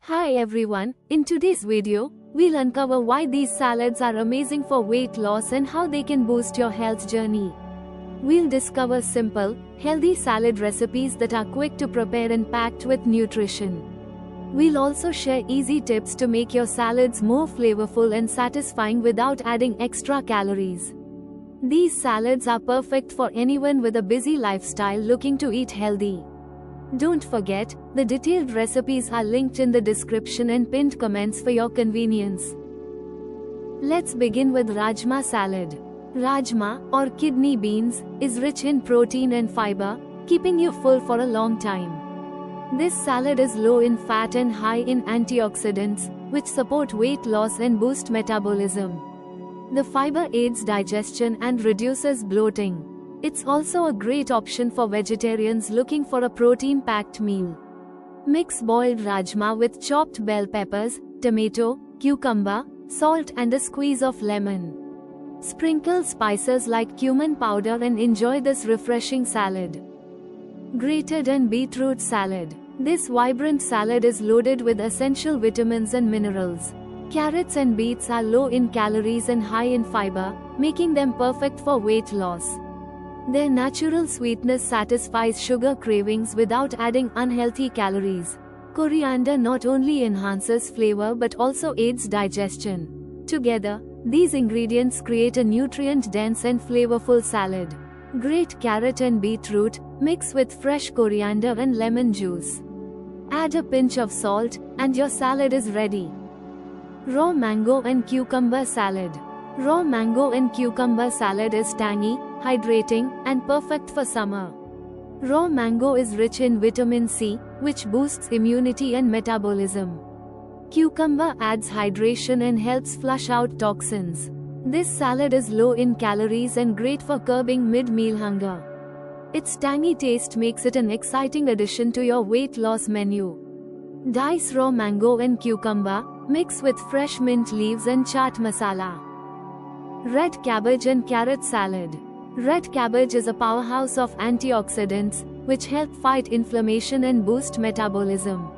Hi everyone, in today's video, we'll uncover why these salads are amazing for weight loss and how they can boost your health journey. We'll discover simple, healthy salad recipes that are quick to prepare and packed with nutrition. We'll also share easy tips to make your salads more flavorful and satisfying without adding extra calories. These salads are perfect for anyone with a busy lifestyle looking to eat healthy. Don't forget, the detailed recipes are linked in the description and pinned comments for your convenience. Let's begin with Rajma salad. Rajma, or kidney beans, is rich in protein and fiber, keeping you full for a long time. This salad is low in fat and high in antioxidants, which support weight loss and boost metabolism. The fiber aids digestion and reduces bloating. It's also a great option for vegetarians looking for a protein-packed meal. Mix boiled rajma with chopped bell peppers, tomato, cucumber, salt and a squeeze of lemon. Sprinkle spices like cumin powder and enjoy this refreshing salad. Grated and beetroot salad. This vibrant salad is loaded with essential vitamins and minerals. Carrots and beets are low in calories and high in fiber, making them perfect for weight loss. Their natural sweetness satisfies sugar cravings without adding unhealthy calories. Coriander not only enhances flavor but also aids digestion. Together, these ingredients create a nutrient-dense and flavorful salad. Grate carrot and beetroot, mix with fresh coriander and lemon juice. Add a pinch of salt, and your salad is ready. Raw mango and cucumber salad. Raw mango and cucumber salad is tangy, hydrating, and perfect for summer. Raw mango is rich in vitamin C, which boosts immunity and metabolism. Cucumber adds hydration and helps flush out toxins. This salad is low in calories and great for curbing mid-meal hunger. Its tangy taste makes it an exciting addition to your weight loss menu. Dice raw mango and cucumber, mix with fresh mint leaves and chaat masala. Red cabbage and carrot salad. Red cabbage is a powerhouse of antioxidants, which help fight inflammation and boost metabolism.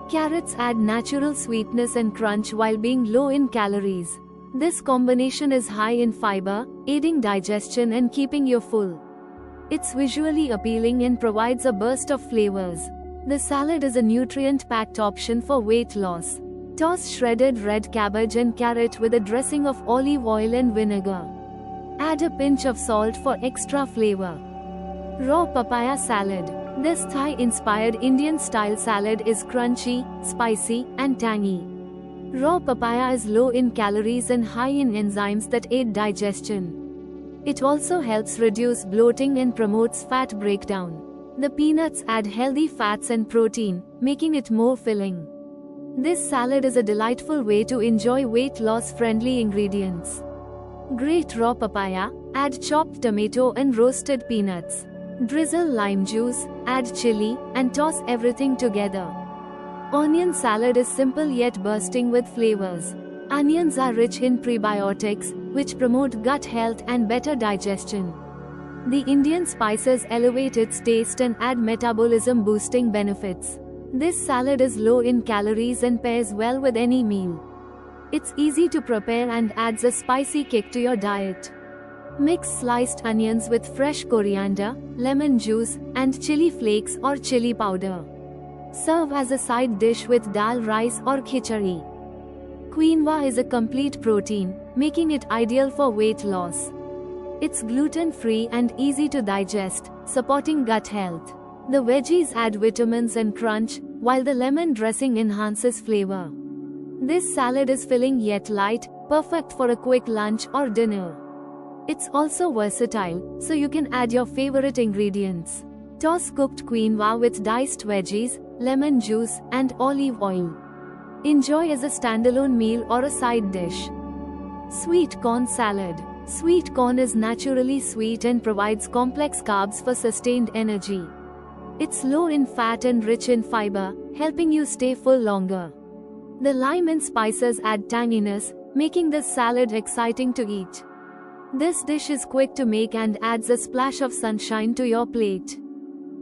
Carrots add natural sweetness and crunch while being low in calories. This combination is high in fiber, aiding digestion and keeping you full. It's visually appealing and provides a burst of flavors. The salad is a nutrient-packed option for weight loss. Toss shredded red cabbage and carrot with a dressing of olive oil and vinegar. Add a pinch of salt for extra flavor. Raw papaya salad. This Thai-inspired Indian-style salad is crunchy, spicy, and tangy. Raw papaya is low in calories and high in enzymes that aid digestion. It also helps reduce bloating and promotes fat breakdown. The peanuts add healthy fats and protein, making it more filling. This salad is a delightful way to enjoy weight loss-friendly ingredients. Grate raw papaya, add chopped tomato and roasted peanuts. Drizzle lime juice, add chili, and toss everything together. Onion salad is simple yet bursting with flavors. Onions are rich in prebiotics, which promote gut health and better digestion. The Indian spices elevate its taste and add metabolism-boosting benefits. This salad is low in calories and pairs well with any meal. It's easy to prepare and adds a spicy kick to your diet. Mix sliced onions with fresh coriander, lemon juice, and chili flakes or chili powder. Serve as a side dish with dal rice or khichdi. Quinoa is a complete protein, making it ideal for weight loss. It's gluten-free and easy to digest, supporting gut health. The veggies add vitamins and crunch, while the lemon dressing enhances flavor. This salad is filling yet light, perfect for a quick lunch or dinner. It's also versatile, so you can add your favorite ingredients. Toss cooked quinoa with diced veggies, lemon juice, and olive oil. Enjoy as a standalone meal or a side dish. Sweet corn salad. Sweet corn is naturally sweet and provides complex carbs for sustained energy. It's low in fat and rich in fiber, helping you stay full longer. The lime and spices add tanginess, making this salad exciting to eat. This dish is quick to make and adds a splash of sunshine to your plate.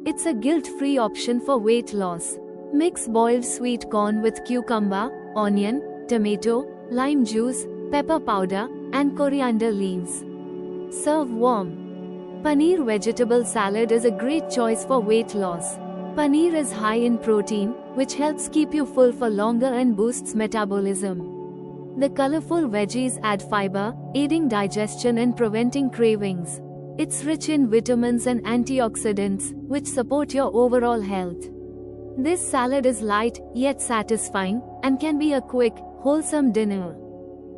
It's a guilt-free option for weight loss. Mix boiled sweet corn with cucumber, onion, tomato, lime juice, pepper powder, and coriander leaves. Serve warm. Paneer vegetable salad is a great choice for weight loss. Paneer is high in protein, which helps keep you full for longer and boosts metabolism. The colorful veggies add fiber, aiding digestion and preventing cravings. It's rich in vitamins and antioxidants, which support your overall health. This salad is light, yet satisfying, and can be a quick, wholesome dinner.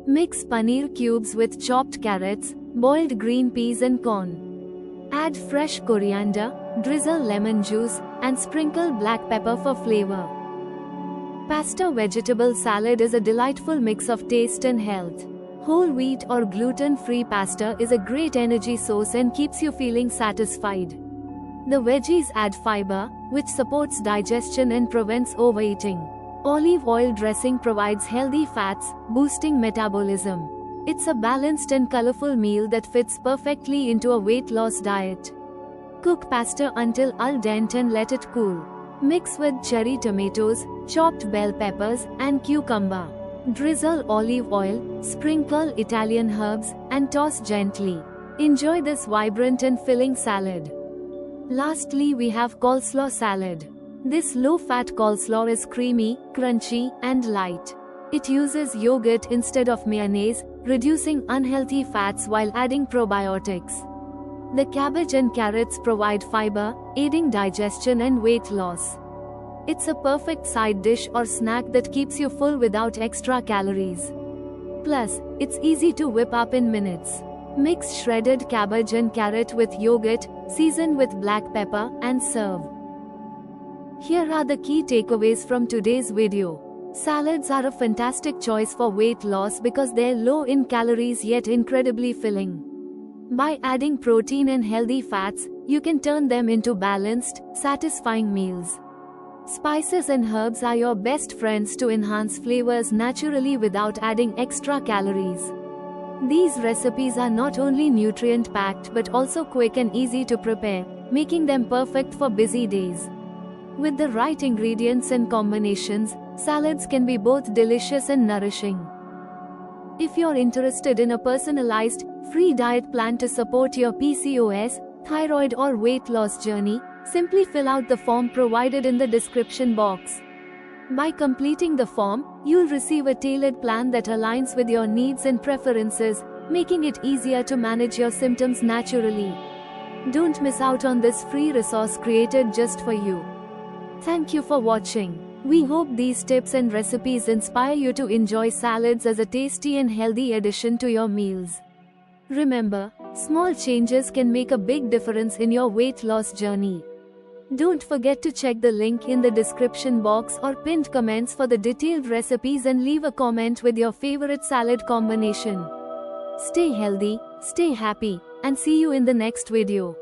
Mix paneer cubes with chopped carrots, boiled green peas and corn. Add fresh coriander, drizzle lemon juice, and sprinkle black pepper for flavor. Pasta vegetable salad is a delightful mix of taste and health. Whole wheat or gluten-free pasta is a great energy source and keeps you feeling satisfied. The veggies add fiber, which supports digestion and prevents overeating. Olive oil dressing provides healthy fats, boosting metabolism. It's a balanced and colorful meal that fits perfectly into a weight loss diet. Cook pasta until al dente and let it cool. Mix with cherry tomatoes, chopped bell peppers, and cucumber. Drizzle olive oil, sprinkle Italian herbs, and toss gently. Enjoy this vibrant and filling salad. Lastly, we have coleslaw salad. This low-fat coleslaw is creamy, crunchy, and light. It uses yogurt instead of mayonnaise, reducing unhealthy fats while adding probiotics. The cabbage and carrots provide fiber, aiding digestion and weight loss. It's a perfect side dish or snack that keeps you full without extra calories. Plus, it's easy to whip up in minutes. Mix shredded cabbage and carrot with yogurt, season with black pepper, and serve. Here are the key takeaways from today's video. Salads are a fantastic choice for weight loss because they're low in calories yet incredibly filling. By adding protein and healthy fats, you can turn them into balanced, satisfying meals. Spices and herbs are your best friends to enhance flavors naturally without adding extra calories. These recipes are not only nutrient-packed but also quick and easy to prepare, making them perfect for busy days. With the right ingredients and combinations, salads can be both delicious and nourishing. If you're interested in a personalized, free diet plan to support your PCOS, thyroid or weight loss journey, simply fill out the form provided in the description box. By completing the form, you'll receive a tailored plan that aligns with your needs and preferences, making it easier to manage your symptoms naturally. Don't miss out on this free resource created just for you. Thank you for watching. We hope these tips and recipes inspire you to enjoy salads as a tasty and healthy addition to your meals. Remember, small changes can make a big difference in your weight loss journey. Don't forget to check the link in the description box or pinned comments for the detailed recipes and leave a comment with your favorite salad combination. Stay healthy, stay happy, and see you in the next video.